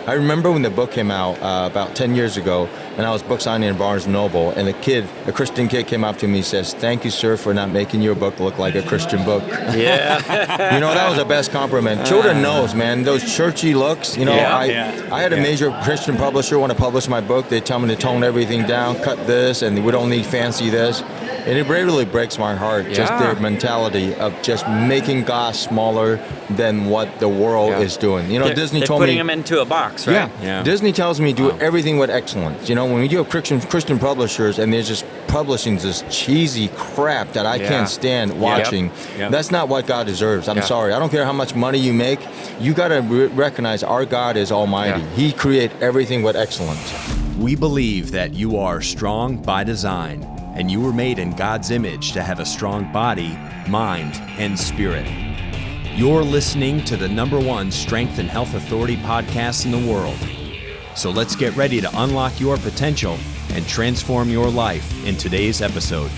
I remember when the book came out about 10 years ago, and I was book signing in Barnes & Noble, and a Christian kid came up to me and says, "Thank you, sir, for not making your book look like a Christian book." Yeah. That was the best compliment. Children knows, man, those churchy looks, I had a major Christian publisher want to publish my book. They tell me to tone everything down, cut this, and we don't need fancy this. And it really breaks my heart, just their mentality of just making God smaller than what the world is doing. Disney they're told me... putting them into a box, right? Yeah. Disney tells me do everything with excellence. When we do have Christian publishers and they're just publishing this cheesy crap that I can't stand watching, that's not what God deserves. I'm sorry. I don't care how much money you make. You got to recognize our God is almighty. Yeah. He created everything with excellence. We believe that you are strong by design, and you were made in God's image to have a strong body, mind, and spirit. You're listening to the #1 Strength and Health Authority podcast in the world. So let's get ready to unlock your potential and transform your life in today's episode.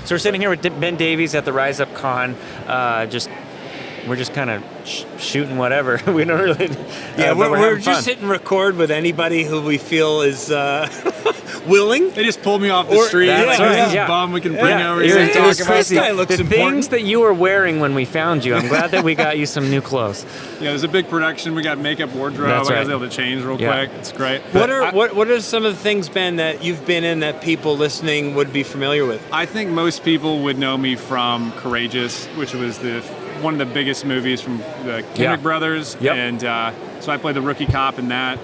So we're sitting here with Ben Davies at the Rise Up Con. We're just kind of shooting whatever. We don't really. We're just hitting record with anybody who we feel is willing. They just pulled me off the street. That's right. This is a bum we can bring over It here and was talk about. crazy. This guy looks the important. things that you were wearing when we found you. I'm glad that we got you some new clothes. Yeah, there's a big production. We got makeup, wardrobe. That's right. I was able to change real quick. It's great. What are some of the things, Ben, that you've been in that people listening would be familiar with? I think most people would know me from Courageous, which was one of the biggest movies from the Kendrick brothers. Yep. And so I played the rookie cop in that,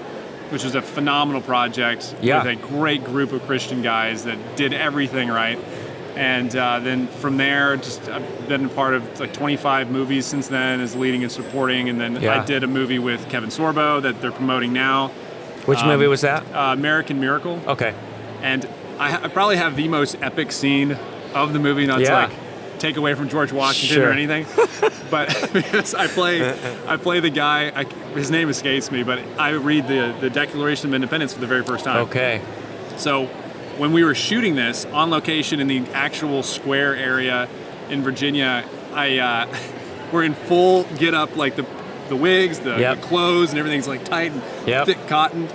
which was a phenomenal project with a great group of Christian guys that did everything right. And then from there, I've been a part of like 25 movies since then as leading and supporting. And then I did a movie with Kevin Sorbo that they're promoting now. Which movie was that? American Miracle. Okay. And I probably have the most epic scene of the movie, not to like take away from George Washington or anything, but because I play the guy. His name escapes me, but I read the Declaration of Independence for the very first time. Okay. So when we were shooting this on location in the actual square area in Virginia, we're in full get up, like the wigs, the clothes, and everything's like tight and thick cotton.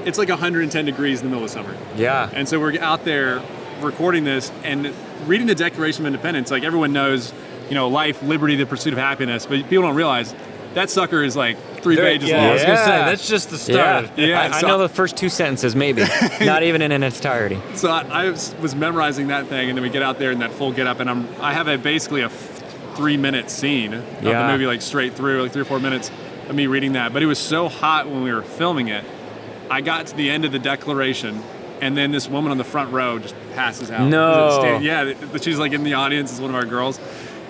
It's like 110 degrees in the middle of summer. Yeah. And so we're out there recording this and reading the Declaration of Independence. Like everyone knows, life, liberty, the pursuit of happiness, but people don't realize that sucker is like 3 pages long. I was going to say, that's just the start. I know the first 2 sentences, maybe. Not even in its entirety. So I was memorizing that thing, and then we get out there in that full get up, and I have basically a 3-minute scene of the movie, like straight through, like 3 or 4 minutes of me reading that. But it was so hot when we were filming it. I got to the end of the Declaration, and then this woman on the front row just passes out. No. Yeah, she's like in the audience as one of our girls.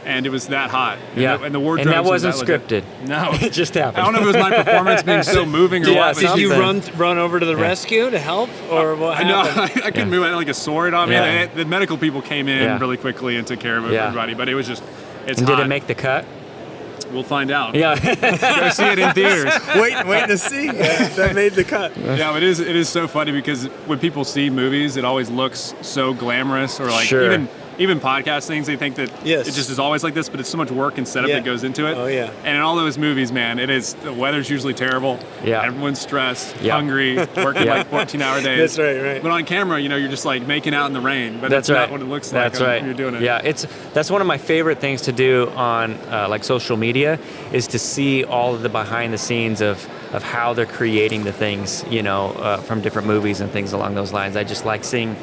And it was that hot. And the wardrobe. And that wasn't scripted. No. It just happened. I don't know if it was my performance being so moving or what. Did you run over to the rescue to help? Or what happened? No, I couldn't move. I had like a sword on me. The medical people came in really quickly and took care of everybody. But it was just, it's and hot. Did it make the cut? We'll find out. Yeah. Go see it in theaters. Wait to see. That made the cut. Yeah, it is so funny because when people see movies, it always looks so glamorous, or like even podcast things, they think that it just is always like this, but it's so much work and setup that goes into it. Oh, yeah. And in all those movies, man, the weather's usually terrible. Yeah. Everyone's stressed, hungry, working like 14-hour days. That's right. But on camera, you're just like making out in the rain, but that's not what it looks like when you're doing it. Yeah, that's one of my favorite things to do on like social media is to see all of the behind the scenes of how they're creating the things, from different movies and things along those lines. I just like seeing,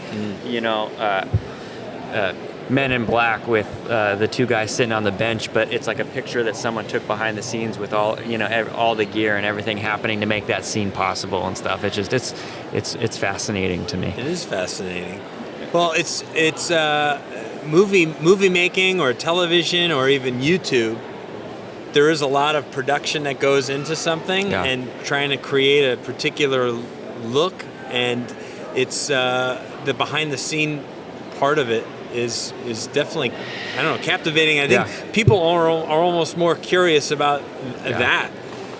Men in Black with the 2 guys sitting on the bench, but it's like a picture that someone took behind the scenes with all the gear and everything happening to make that scene possible and stuff. It's fascinating to me. It is fascinating. Well, it's movie making or television or even YouTube. There is a lot of production that goes into something and trying to create a particular look, and it's the behind the scene part of it is definitely, captivating. I think people are almost more curious about that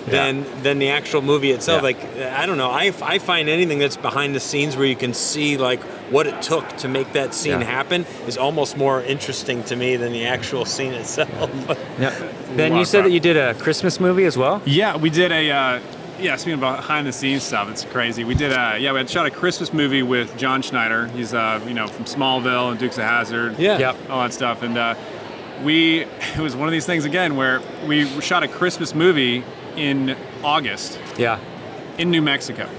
than the actual movie itself. Yeah. Like, I don't know. I find anything that's behind the scenes where you can see like what it took to make that scene happen is almost more interesting to me than the actual scene itself. Ben, you said that you did a Christmas movie as well? Yeah, we did speaking about behind the scenes stuff, it's crazy. We did we had shot a Christmas movie with John Schneider. He's from Smallville and Dukes of Hazzard. All that stuff. And it was one of these things again where we shot a Christmas movie in August. In New Mexico.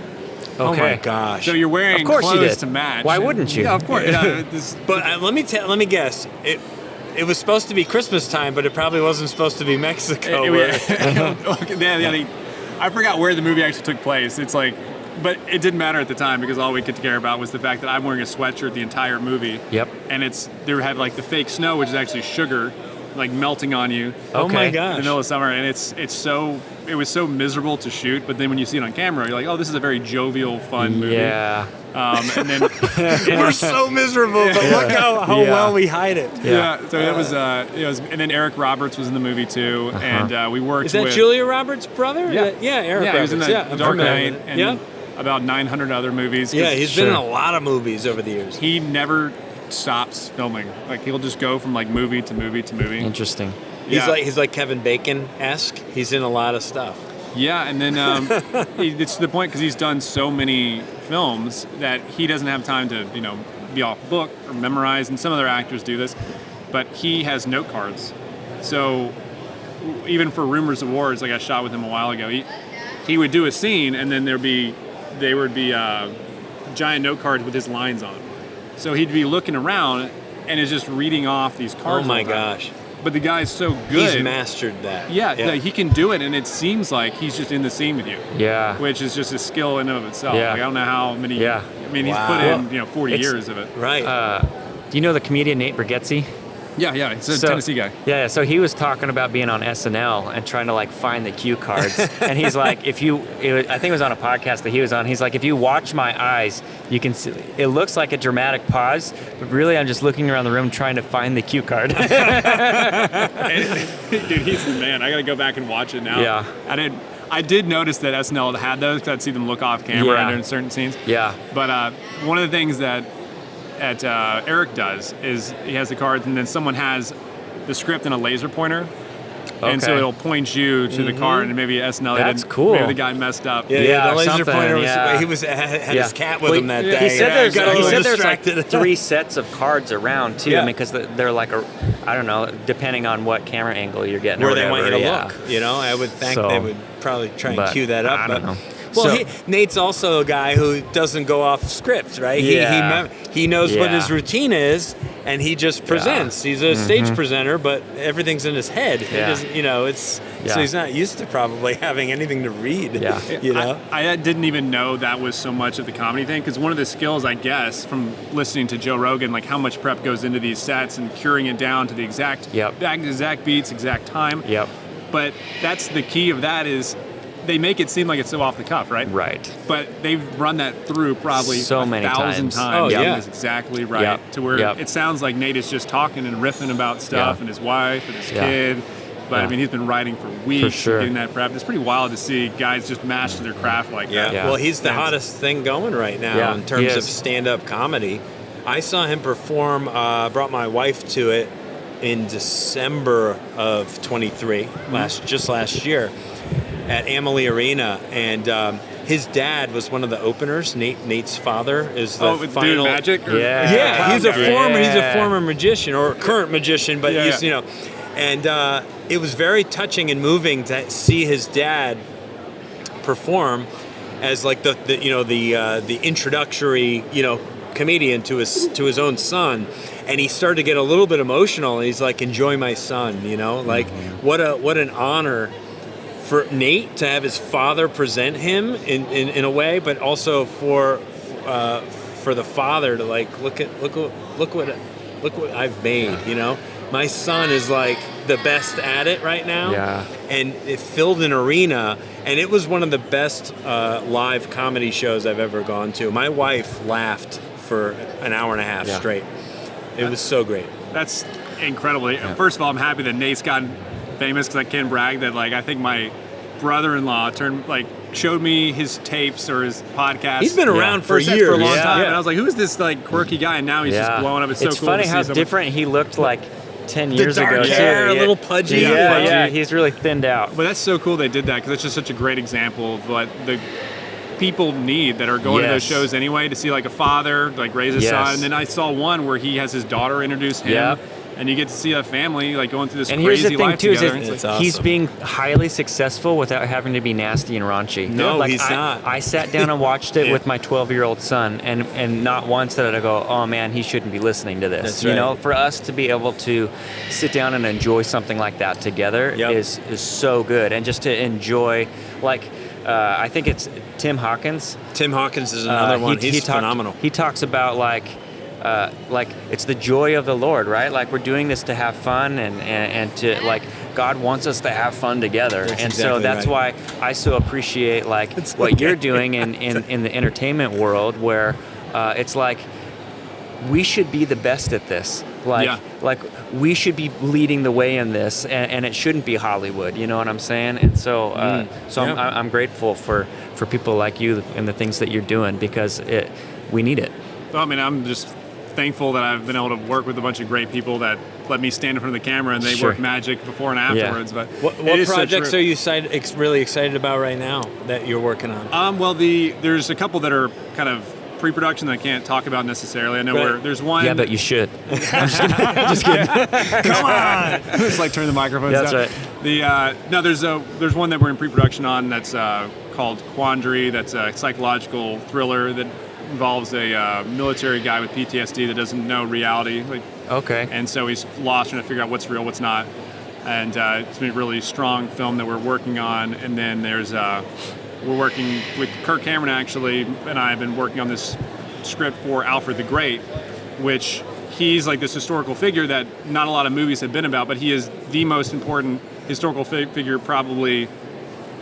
Okay. Oh my gosh! So you're wearing clothes to match. Why wouldn't you? Yeah, of course. But let me guess. It was supposed to be Christmas time, but it probably wasn't supposed to be Mexico. I forgot where the movie actually took place. It's like, but it didn't matter at the time because all we could care about was the fact that I'm wearing a sweatshirt the entire movie. And they had like the fake snow, which is actually sugar, like melting on you. Oh my gosh! In the middle of summer, and it was so miserable to shoot. But then when you see it on camera, you're like, oh, this is a very jovial, fun movie. Yeah. And then we're so miserable, but look how well we hide it. So that was and then Eric Roberts was in the movie too, and we worked. Is that with Julia Roberts' brother? Eric Roberts. He was in the Dark Knight and about 900 other movies. Yeah, he's been in a lot of movies over the years. He never stops filming. Like he'll just go from like movie to movie to movie. Interesting. He's like Kevin Bacon-esque. He's in a lot of stuff. Yeah, and then it's to the point because he's done so many films that he doesn't have time to be off book or memorize, and some other actors do this, but he has note cards. So even for Rumors of Wars, like I shot with him a while ago, he would do a scene and then there would be giant note cards with his lines on. So he'd be looking around and is just reading off these cards. Oh my gosh. But the guy's so good. He's mastered that. Yeah, he can do it, and it seems like he's just in the scene with you. Yeah. Which is just a skill in and of itself. Yeah. Like, I don't know how many. Yeah. I mean, he's put in 40 years of it. Right. Do you know the comedian Nate Bargatze? Yeah, he's a Tennessee guy. Yeah, so he was talking about being on SNL and trying to like find the cue cards. And he's like, I think it was on a podcast that he was on. He's like, if you watch my eyes, you can see it looks like a dramatic pause, but really I'm just looking around the room trying to find the cue card. Dude, he's the man. I got to go back and watch it now. Yeah. I did notice that SNL had those because I'd see them look off camera in certain scenes. Yeah. But one of the things that Eric does is he has the cards and then someone has the script and a laser pointer. Okay. And so it'll point you to the card, and maybe SNL. That's cool. Maybe the guy messed up. Yeah, the laser pointer was. He had his cat with him that day. He said there's like distracted. 3 sets of cards around too. Yeah. I mean, because they're like I don't know, depending on what camera angle you're getting. Where they want you to look. I would think they would probably try and cue that up. I don't know. Well, Nate's also a guy who doesn't go off script, right? He knows what his routine is, and he just presents. He's a stage presenter, but everything's in his head. He doesn't, so he's not used to probably having anything to read. I didn't even know that was so much of the comedy thing, because one of the skills, I guess, from listening to Joe Rogan, like how much prep goes into these sets and curing it down to the exact beats, exact time. But that's the key of that is they make it seem like it's so off the cuff, right? Right. But they've run that through probably so many 1,000 times. Oh, yeah. That's exactly right. To where it sounds like Nate is just talking and riffing about stuff and his wife and his kid. But I mean, he's been writing for weeks and getting that prep. It's pretty wild to see guys just master their craft like that. Well, he's the hottest thing going right now in terms of stand-up comedy. I saw him perform, brought my wife to it in December of 23, just last year, at Amalie Arena, and his dad was one of the openers. Nate's father is the final. Dude Magic? He's a former magician or current magician, but he's and it was very touching and moving to see his dad perform as like the introductory comedian to his own son, and he started to get a little bit emotional, and he's like, enjoy my son, like what an honor for Nate to have his father present him in a way, but also for the father to like look what I've made. My son is like the best at it right now, and it filled an arena, and it was one of the best live comedy shows I've ever gone to. My wife laughed for an hour and a half straight. It was so great. That's incredible. First of all, I'm happy that Nate's gotten famous, because I can brag that like I think my brother-in-law showed me his tapes or his podcast. He's been around for years. For a long time. And I was like, who is this like quirky guy? And now he's just blowing up. It's so cool. It's funny how different he looked like 10 years ago. The dark hair, a little pudgy. Yeah, he's really thinned out. But that's so cool they did that, because it's just such a great example of what the people need that are going to those shows anyway, to see like a father like raise his son. And then I saw one where he has his daughter introduce him. And you get to see a family like going through this crazy life together. And here's the thing, too, is he's being highly successful without having to be nasty and raunchy. No, he's not. I sat down and watched it with my 12-year-old son, and not once did I go, oh man, he shouldn't be listening to this. That's right. You know, for us to be able to sit down and enjoy something like that together is so good. And just to enjoy, like, I think it's Tim Hawkins. Tim Hawkins is another one. He's phenomenal. He talks about like it's the joy of the Lord, right? Like, we're doing this to have fun, and to, like, God wants us to have fun together. So that's why I so appreciate like what you're doing in the entertainment world, where it's like we should be the best at this. Like we should be leading the way in this, and it shouldn't be Hollywood. You know what I'm saying? And so I'm grateful for people like you and the things that you're doing, because we need it. Well, I mean, I'm just thankful that I've been able to work with a bunch of great people that let me stand in front of the camera, and they work magic before and afterwards. But what projects are you really excited about right now that you're working on? Well, there's a couple that are kind of pre-production that I can't talk about necessarily. I know there's one. Yeah, but you should. I'm just kidding. Come on. It's like turn the microphones down. That's right. There's one that we're in pre-production on that's called Quandary. That's a psychological thriller that involves a military guy with PTSD that doesn't know reality. And so he's lost trying to figure out what's real, what's not. And it's been a really strong film that we're working on. And then there's we're working with Kirk Cameron, actually, and I have been working on this script for Alfred the Great, which he's like this historical figure that not a lot of movies have been about, but he is the most important historical figure probably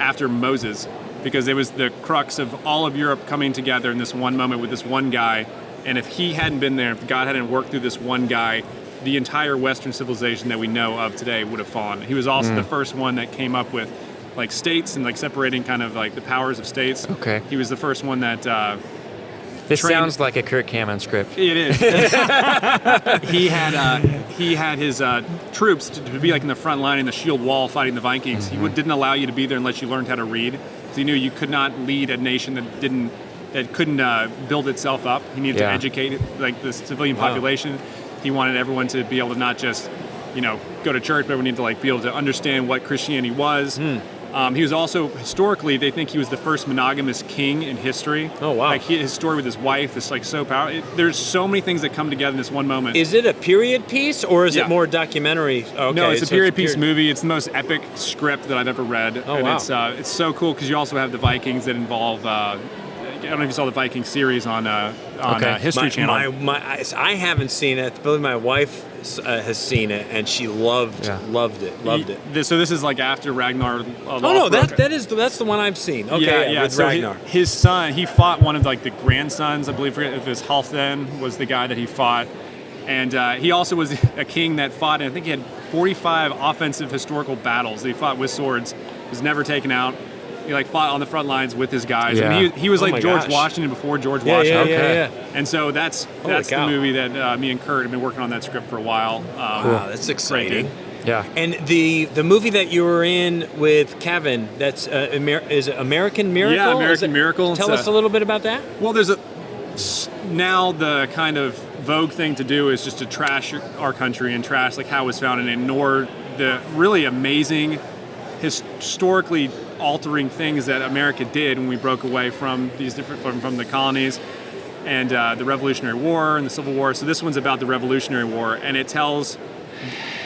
after Moses, because it was the crux of all of Europe coming together in this one moment with this one guy. And if he hadn't been there, if God hadn't worked through this one guy, the entire Western civilization that we know of today would have fallen. He was also the first one that came up with like states and like separating kind of like the powers of states. He was the first one that this sounds like a Kirk Cameron script. It is. He had his troops to be like in the front line in the shield wall fighting the Vikings. He didn't allow you to be there unless you learned how to read. So he knew you could not lead a nation that couldn't build itself up. He needed to educate like the civilian population. He wanted everyone to be able to not just, go to church, but we need to like be able to understand what Christianity was. He was also, historically, they think he was the first monogamous king in history. Oh, wow. Like his story with his wife is like so powerful. There's so many things that come together in this one moment. Is it a period piece, or is it more documentary? Okay, no, it's a period piece movie. It's the most epic script that I've ever read. Oh, and wow. It's so cool because you also have the Vikings that involve, I don't know if you saw the Viking series on History Channel. I haven't seen it. I believe my wife has seen it, and she loved it. So this is like after Ragnar. That's the one I've seen. Okay, yeah. With So Ragnar. his son, he fought one of like the grandsons. I believe if it was Halfdan was the guy that he fought, and he also was a king that fought. And I think he had 45 offensive historical battles that he fought with swords. Was never taken out. He like fought on the front lines with his guys. Yeah. I mean, he was like George Washington before George Washington. Yeah. And so that's the movie that me and Kurt have been working on that script for a while. Wow, that's exciting. Yeah. And the movie that you were in with Kevin, that's is it American Miracle? Yeah, American Miracle. Tell us a little bit about that. Well, now the kind of vogue thing to do is just to trash our country and trash like how it was founded and ignore the really amazing historically altering things that America did when we broke away from these from the colonies and the Revolutionary War and the Civil War. So this one's about the Revolutionary War, and it tells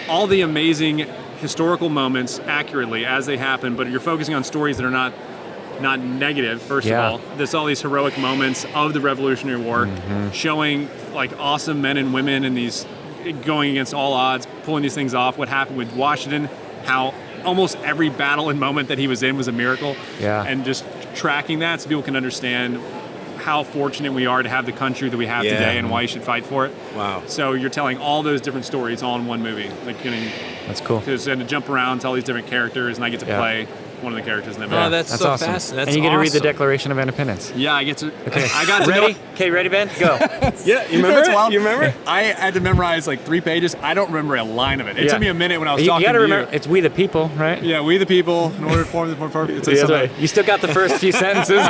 all the amazing historical moments accurately as they happen, but you're focusing on stories that are not negative, first of all. There's all these heroic moments of the Revolutionary War, showing like awesome men and women and these going against all odds, pulling these things off. What happened with Washington, how almost every battle and moment that he was in was a miracle. And just tracking that so people can understand how fortunate we are to have the country that we have today and why you should fight for it. Wow. So you're telling all those different stories all in one movie. Like that's cool. Because to jump around, tell these different characters, and I get to play one of the characters in that movie. Oh, that's so awesome. fascinating. That's and you get to read the awesome. Declaration of Independence. Yeah, I get to. Okay. I got to ready? know. Okay, ready, Ben? Go. Yeah, you remember That's it? wild. You remember? I had to memorize like 3 pages. I don't remember a line of it. It Yeah. took me a minute when I was You talking got to to remember, you. it's we the people, right? Yeah, we the people, in order to form the more perfect. Yeah, that's right. You still got the first few sentences.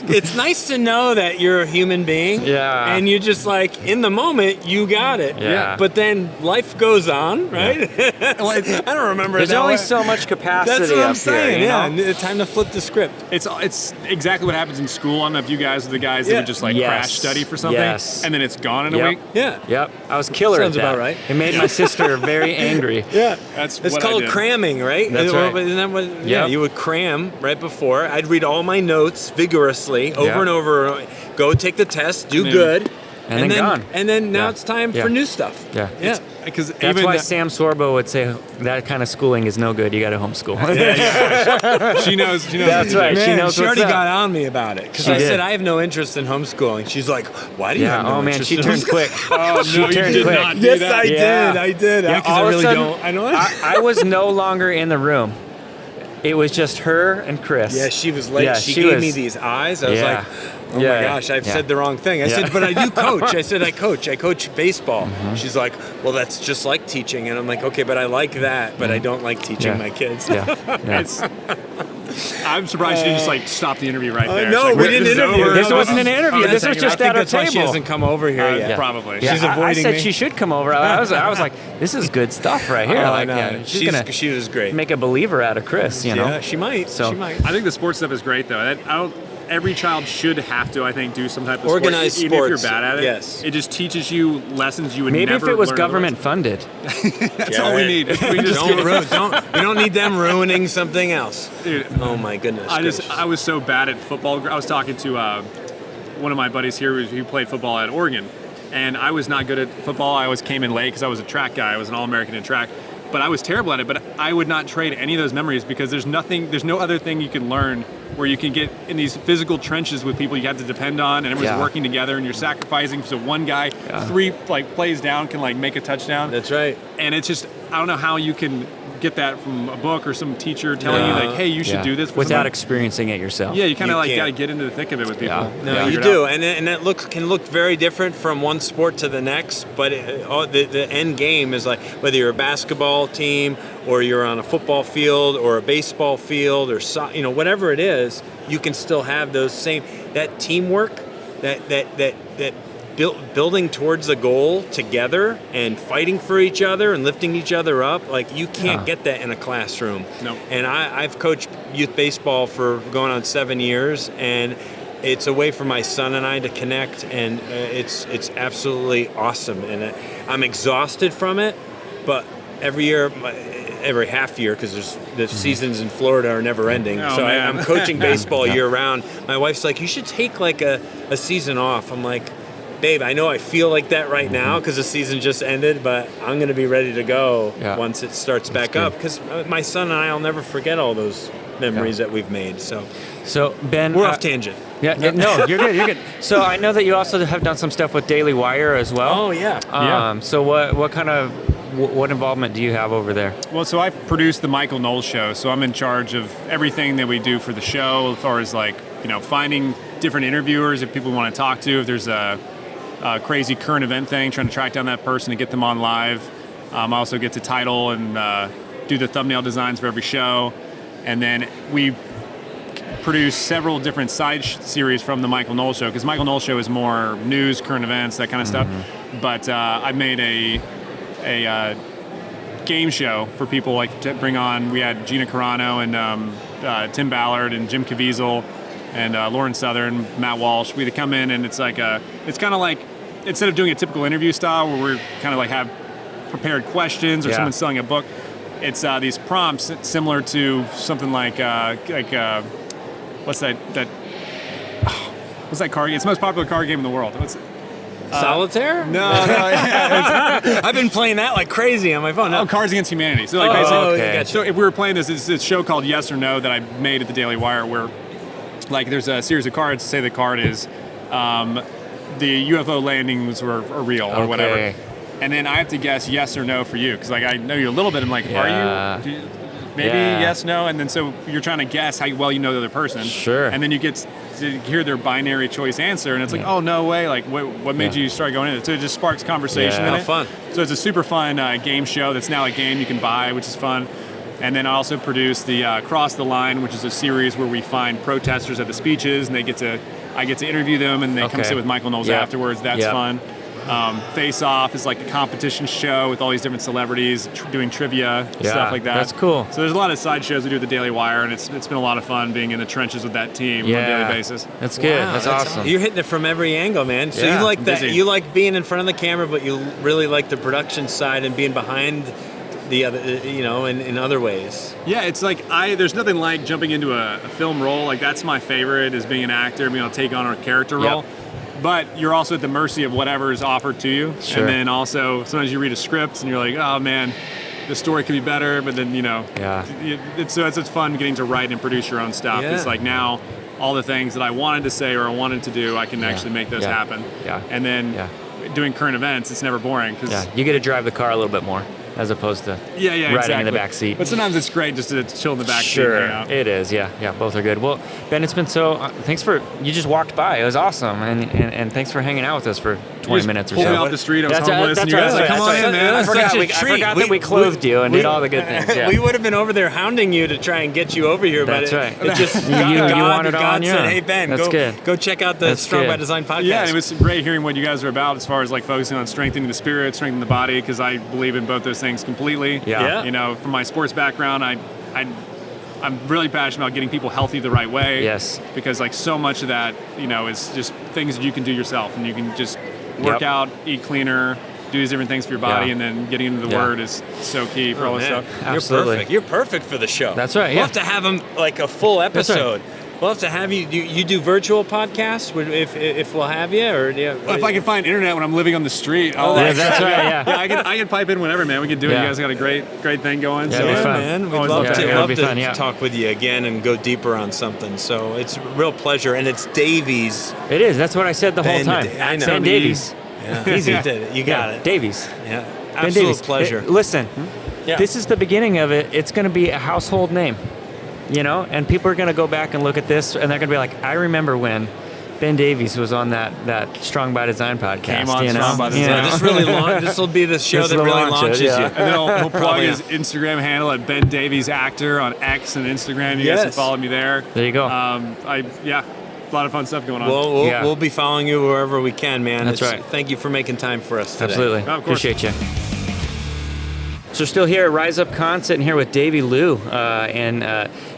It's nice to know that you're a human being. Yeah. And you just like, in the moment, you got it. Yeah. But then life goes on, right? I don't remember There's that only way. so much capacity That's what I'm up saying, here, yeah. you know? And time to flip the script. It's exactly what happens in school. I don't know if you guys are the guys that Yeah. would just like Yes. crash study for something, Yes. and then it's gone in a Yep. week. Yeah. Yep, I was killer Sounds at that. about right. It made my sister very angry. Yeah. That's It's what I called did. cramming, right? That's right. Isn't that what? Yeah, Yep. you would cram right before. I'd read all my notes vigorously over Yeah. and over. Go take the test, do Yeah. good, And then gone. And then now Yeah. it's time Yeah. for new stuff. Yeah. Yeah. Because That's even why that- Sam Sorbo would say that kind of schooling is no good. You got to homeschool. she knows. She knows. That's what to right. do. She Man, knows she what's already up. got on me about it because She I did. said I have no interest in homeschooling. She's like, "Why do you Yeah. have no Oh man, interest?" she in turned homeschooling? quick. Oh She no, you turned did quick. not do Yes, that. I Yeah. did. I did. Yeah, Because I all of a really sudden, don't. I know. I was no longer in the room. It was just her and Chris. Yeah, she was late. Yeah, she she gave was- me these eyes. I was Yeah. like, oh Yeah, my yeah, gosh, I've yeah. said the wrong thing. I Yeah. said, but I do coach. I said, I coach baseball. She's like, well, that's just like teaching. And I'm like, okay, but I like that, but I don't like teaching Yeah. my kids. Yeah. Yeah. It's. I'm surprised she didn't just like stop the interview right there. No, It's like, we this didn't is interview. over. This No, wasn't an interview. I'm This was taking- just I think at our that's why she table. hasn't come over here yet. Yeah. Probably. Yeah, She's I avoiding said me. she should come over. I was like, this is good stuff right here. Oh, like, no. yeah, she's gonna She was great. make a believer out of Chris. You know. Yeah, she might. So- she might. I think the sports stuff is great though. I don't. Every child should have to, I think, do some type of Organized sport, even if sports, you're bad at it. yes. It just teaches you lessons you would Maybe never if it was learn government funded. otherwise. That's Yeah, all we right. need. We just We don't need them ruining something else. Dude, Oh my goodness. I was so bad at football. I was talking to one of my buddies here who played football at Oregon, and I was not good at football. I always came in late because I was a track guy. I was an All-American in track, but I was terrible at it. But I would not trade any of those memories because there's no other thing you can learn where you can get in these physical trenches with people you have to depend on, and everyone's Yeah. working together, and you're sacrificing. So one guy, 3 plays down, can make a touchdown. That's right. And it's just, I don't know how you can get that from a book or some teacher telling you hey, you should do this for without someone. experiencing it yourself. Yeah, you kind of You can't. got to get into the thick of it with people. Yeah. No, Yeah. you Figure it do, out. and that can look very different from one sport to the next. But the end game is like whether you're a basketball team or you're on a football field or a baseball field or whatever it is, you can still have those that teamwork, that building towards a goal together and fighting for each other and lifting each other up. Like you can't get that in a classroom. No. And I've coached youth baseball for going on 7 years, and it's a way for my son and I to connect, and it's absolutely awesome. And I'm exhausted from it, but every year, every half year, because the seasons in Florida are never ending. Oh, so man. I'm coaching baseball year round. My wife's like, you should take like a season off. I'm like, babe, I know I feel like that right now because the season just ended, but I'm going to be ready to go once it starts back up, because my son and I will never forget all those memories that we've made. So Ben, we're off tangent. Yeah, no, you're good. You're good. So I know that you also have done some stuff with Daily Wire as well. Oh yeah. So what kind of what involvement do you have over there? Well, so I produce the Michael Knowles show, so I'm in charge of everything that we do for the show, as far as finding different interviewers if people want to talk to, if there's a crazy current event thing, trying to track down that person and get them on live. I also get to title and do the thumbnail designs for every show, and then we produce several different side series from the Michael Knowles show, because Michael Knowles show is more news, current events, that kind of stuff. But I made a game show for people to bring on. We had Gina Carano and Tim Ballard and Jim Caviezel and Lauren Southern, Matt Walsh. We'd come in, and it's kind of like, instead of doing a typical interview style where we're kind of have prepared questions or someone's selling a book, it's these prompts similar to something like what's that card game? It's the most popular card game in the world. What's it? Solitaire? No. Yeah, I've been playing that like crazy on my phone. Oh, Cards Against Humanity. So Oh, basically, okay. Gotcha. so if we were playing this show called Yes or No that I made at the Daily Wire, where there's a series of cards. Say the card is the UFO landings were real or whatever, and then I have to guess yes or no for you, because I know you a little bit. I'm like, are you? maybe yes, no, and then so you're trying to guess how well you know the other person. Sure. And then you get to hear their binary choice answer, and it's like, oh, no way, like what made you start going into it? So it just sparks conversation in it. Fun. So it's a super fun game show that's now a game you can buy, which is fun. And then I also produce the Cross the Line, which is a series where we find protesters at the speeches, and I get to interview them, and they come sit with Michael Knowles afterwards. That's fun. Face Off is like a competition show with all these different celebrities doing trivia, stuff like that. That's cool. So there's a lot of side shows we do at the Daily Wire, and it's been a lot of fun being in the trenches with that team on a daily basis. That's good. Wow, that's awesome. You're hitting it from every angle, man. So you like that? You like being in front of the camera, but you really like the production side and being behind the other, in other ways. Yeah, it's like there's nothing like jumping into a film role. Like that's my favorite, is being an actor, being able to take on a character role. But you're also at the mercy of whatever is offered to you. Sure. And then also sometimes you read a script and you're like, oh man, the story could be better. But then it's fun getting to write and produce your own stuff. Yeah. It's like now all the things that I wanted to say or I wanted to do, I can actually make those happen. Yeah. And then doing current events, it's never boring. You get to drive the car a little bit more, as opposed to riding in the back seat. But sometimes it's great just to chill in the back seat. Sure, And hang out. it is. Yeah, both are good. Well, Ben, it's been thanks for, you just walked by. It was awesome, and thanks for hanging out with us for 20 minutes or so. Pulled me off the street. I was homeless, and you guys like, come on in, man. I forgot that we clothed you and did all the good things. Yeah. We would have been over there hounding you to try and get you over here, That's but right. it just you wanted God on your said, own. hey Ben, That's go check out the Strong by Design podcast. Yeah, and it was great hearing what you guys are about as far as like focusing on strengthening the spirit, strengthening the body, because I believe in both those things completely. Yeah. From my sports background, I'm really passionate about getting people healthy the right way. Yes. Because like so much of that, is just things that you can do yourself, and you can just work out, eat cleaner, do these different things for your body, and then getting into the Word is so key for all this stuff. Absolutely. You're perfect for the show. That's right. We'll have to have him like a full episode. We'll have to have you. You do virtual podcasts if we'll have you, or If I can find internet when I'm living on the street, that's right. Yeah. I can pipe in whenever, man. We can do it. Yeah. You guys got a great thing going. Yeah, it'd be fun. man, we'd Always love love to, to. love It'd be to fun, yeah. talk with you again and go deeper on something. So it's a real pleasure, and it's Davies. It is. That's what I said the whole Ben, time. I know. Ben Davies. Yeah. Easy. You did it. You got it. Davies. Yeah, Ben absolute Davies. pleasure. Listen, Yeah. this is the beginning of it. It's going to be a household name, and people are going to go back and look at this, and they're going to be like, I remember when Ben Davies was on that Strong by Design podcast. Came on Strong by Design. This will be the show that really launches you. And then he'll plug his Instagram handle at Ben Davies Actor on X and Instagram. You guys can follow me there. There you go. A lot of fun stuff going on. We'll be following you wherever we can, man. That's right. Thank you for making time for us today. Absolutely. Oh, of course. Appreciate you. So still here at Rise Up Con, sitting here with Davy Liu.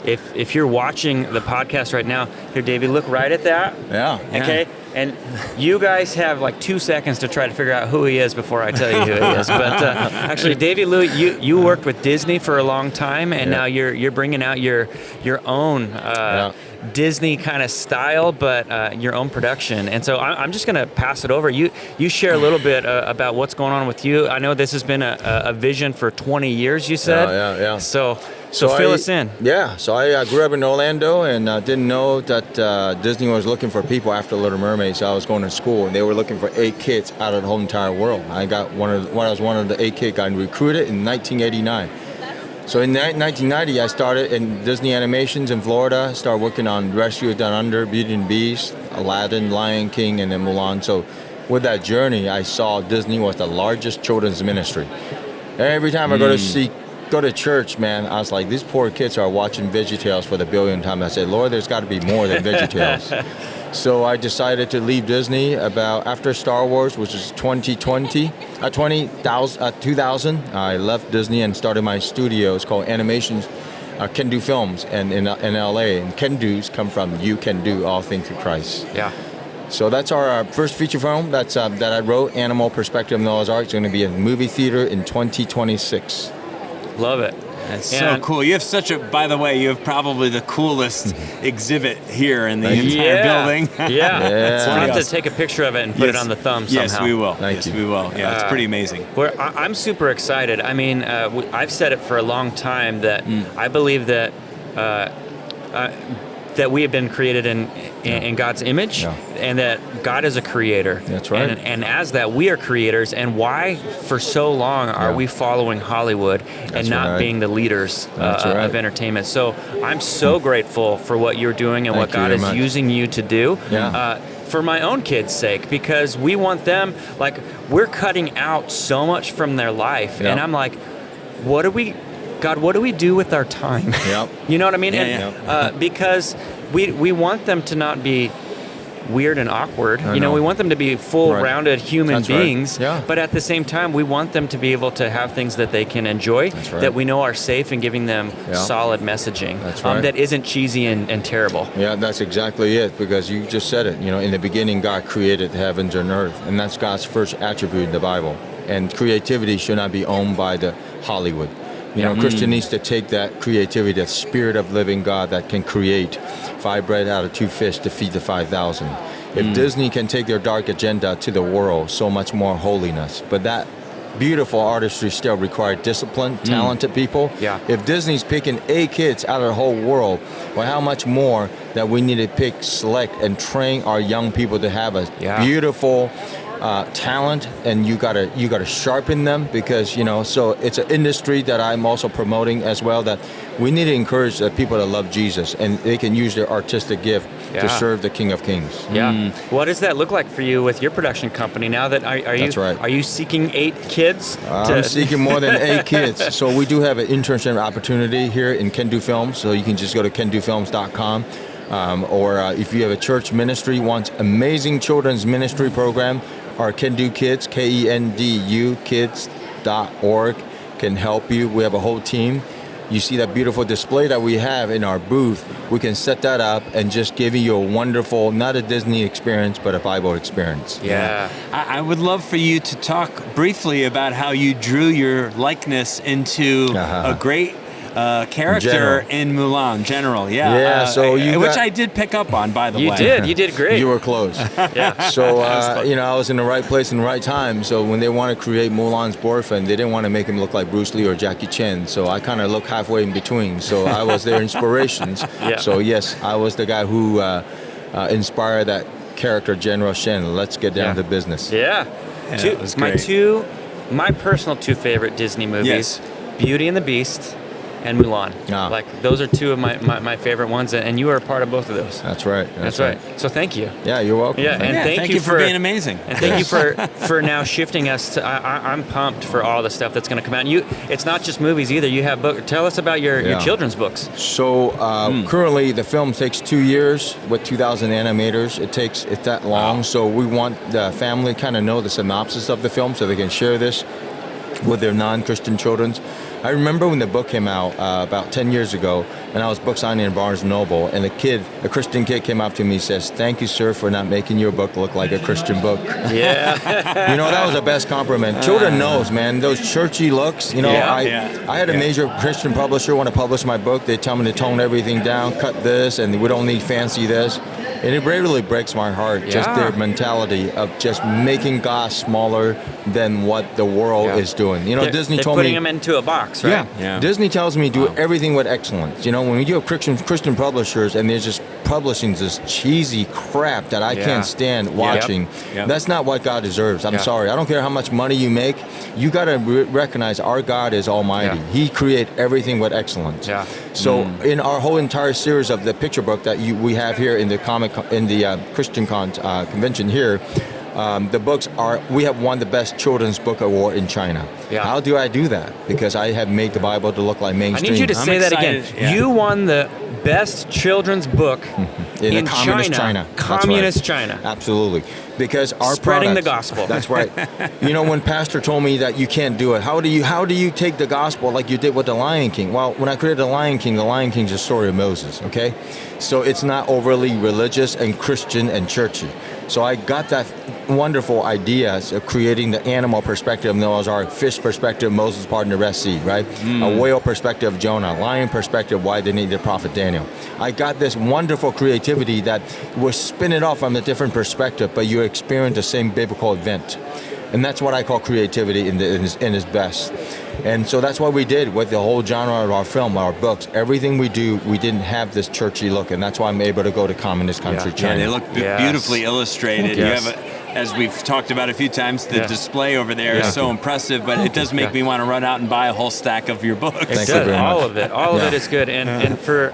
If you're watching the podcast right now, here, Davy, look right at that. Yeah. Okay? And you guys have like 2 seconds to try to figure out who he is before I tell you who he is. But actually, Davy Liu, you worked with Disney for a long time, and now you're bringing out your own Disney kind of style, but your own production. And so I'm just going to pass it over. You share a little bit about what's going on with you. I know this has been a vision for 20 years, you said. Yeah. So fill us in. Yeah, so I grew up in Orlando and didn't know that Disney was looking for people after Little Mermaid. So I was going to school and they were looking for 8 kids out of the whole entire world. I was one of the 8 kids got recruited in 1989. So in 1990, I started in Disney Animations in Florida, started working on Rescue Down Under, Beauty and the Beast, Aladdin, Lion King, and then Mulan. So with that journey, I saw Disney was the largest children's ministry. Every time I go to church, man, I was like, these poor kids are watching VeggieTales for the 1000th time. I said, Lord, there's got to be more than VeggieTales. So I decided to leave Disney after Star Wars, which is 2000. I left Disney and started my studio. It's called Animations, Kendu Films, and in LA. And Kendus come from You Can Do All Things Through Christ. Yeah. So that's our first feature film that I wrote, Animal Perspective of Noah's Ark. It's going to be in the movie theater in 2026. Love it. That's so cool. You have by the way, you have probably the coolest exhibit here in the entire building. Yeah. So we'll have to take a picture of it and put it on the thumb somehow. Yes, we will. Thank you. We will. Yeah, it's pretty amazing. I'm super excited. I mean, I've said it for a long time that I believe that that we have been created in God's image, and that God is a creator. That's right. And as that, we are creators. And why, for so long, are we following Hollywood and not being the leaders of entertainment? So I'm so grateful for what you're doing and what God is using you to do. For my own kids' sake, because we want them, like, we're cutting out so much from their life, and I'm like, God, what do we do with our time? You know what I mean? Because we want them to not be weird and awkward. We want them to be full-rounded human beings. But at the same time, we want them to be able to have things that they can enjoy, that we know are safe, and giving them solid messaging that isn't cheesy and terrible. Yeah, that's exactly it, because you just said it. In the beginning, God created the heavens and earth, and that's God's first attribute in the Bible. And creativity should not be owned by the Hollywood. Christian needs to take that creativity, that spirit of living God that can create 5 bread out of 2 fish to feed the 5,000. If Disney can take their dark agenda to the world, so much more holiness. But that beautiful artistry still requires disciplined, talented people. If Disney's picking A kids out of the whole world, well, how much more that we need to pick, select, and train our young people to have a beautiful talent, and you gotta sharpen them, because so it's an industry that I'm also promoting as well, that we need to encourage the people to love Jesus, and they can use their artistic gift to serve the King of Kings. What does that look like for you with your production company now? That are you seeking 8 kids? I'm seeking more than 8 kids. So we do have an internship opportunity here in Kendu Films, so you can just go to kendufilms.com. Or if you have a church ministry, wants amazing children's ministry program, our Kendu Kids, KENDU kids.org can help you. We have a whole team. You see that beautiful display that we have in our booth. We can set that up and just give you a wonderful, not a Disney experience, but a Bible experience. I would love for you to talk briefly about how you drew your likeness into a great character in Mulan, General. Which I did pick up on, by the way. You did great. You were close. So, I was in the right place in the right time. So when they want to create Mulan's boyfriend, they didn't want to make him look like Bruce Lee or Jackie Chan. So I kind of look halfway in between. So I was their inspirations. So yes, I was the guy who inspired that character, General Shen. Let's get down to business. It was great. My personal 2 favorite Disney movies, Beauty and the Beast and Mulan. Like, those are 2 of my favorite ones, and you are a part of both of those. That's right. That's right. So thank you. Yeah, you're welcome. Thank you for being amazing. And thank you for now shifting us to. I'm pumped for all the stuff that's going to come out. And it's not just movies either. You have books. Tell us about your children's books. So currently the film takes 2 years with 2,000 animators. It's that long. So we want the family kind of know the synopsis of the film so they can share this with their non-Christian children. I remember when the book came out about 10 years ago, and I was book signing in Barnes & Noble, and a Christian kid came up to me and says, "Thank you, sir, for not making your book look like a Christian book." That was the best compliment. Children knows, man, those churchy looks. I had a major Christian publisher want to publish my book. They tell me to tone everything down, cut this, and we don't need fancy this. And it really breaks my heart, just their mentality of just making God smaller than what the world is doing. Disney told me... putting them into a box, right? Disney tells me do everything with excellence. When you have Christian publishers and they're just publishing this cheesy crap that I can't stand watching, that's not what God deserves. I'm sorry. I don't care how much money you make. You got to recognize our God is almighty. He created everything with excellence. So in our whole entire series of the picture book that we have here in the Christian convention here, the books we have won the best children's book award in China. How do I do that? Because I have made the Bible to look like mainstream. I need you to say that again. You won the best children's book in China. Communist China. Absolutely. Because our spreading the gospel. That's right. When Pastor told me that you can't do it, how do you take the gospel like you did with the Lion King? Well, when I created the Lion King is the story of Moses, okay? So it's not overly religious and Christian and churchy. So I got that wonderful ideas of creating the animal perspective of Noah's Ark, fish perspective, Moses parting the Red Sea, right? A whale perspective of Jonah, lion perspective, why they need the prophet Daniel. I got this wonderful creativity that was spin it off from a different perspective, but you experience the same biblical event. And that's what I call creativity in its best. And so that's what we did with the whole genre of our film, our books. Everything we do, we didn't have this churchy look, and that's why I'm able to go to communist country China. Yeah, they look beautifully illustrated. Yes. You have as we've talked about a few times, the display over there is so impressive, but it does make me want to run out and buy a whole stack of your books. It does. All of it. All of it is good. And for,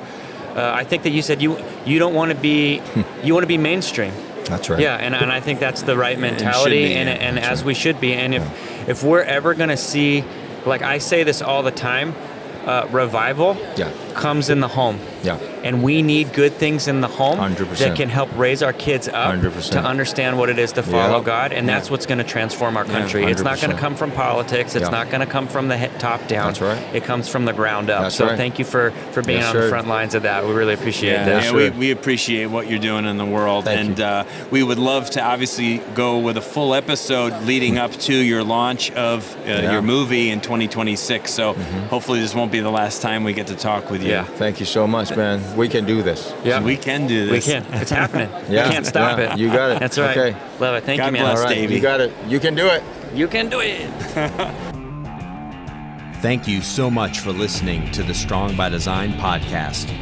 I think that you said you don't want to be, you want to be mainstream. That's right. Yeah, and I think that's the right mentality, and as we should be. And if we're ever going to see, like I say this all the time, revival comes in the home. Yeah. And we need good things in the home 100%. that can help raise our kids up 100%. to understand what it is to follow God, and that's what's going to transform our country. It's not going to come from politics. It's not going to come from the top down. That's right. It comes from the ground up. That's so right. thank you for being on the front lines of that. We really appreciate that. Yeah, we appreciate what you're doing in the world. Thank and we would love to obviously go with a full episode leading up to your launch of your movie in 2026. So hopefully this won't be the last time we get to talk with you. Yeah. Thank you so much, man. We can do this. Yeah. We can do this. We can. It's happening. You can't stop it. You got it. That's right. Okay. Love it. Thank God you, man. bless, All right. Davey. You got it. You can do it. You can do it. Thank you so much for listening to the Strong by Design podcast.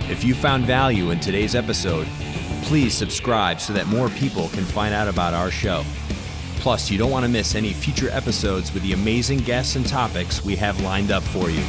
If you found value in today's episode, please subscribe so that more people can find out about our show. Plus, you don't want to miss any future episodes with the amazing guests and topics we have lined up for you.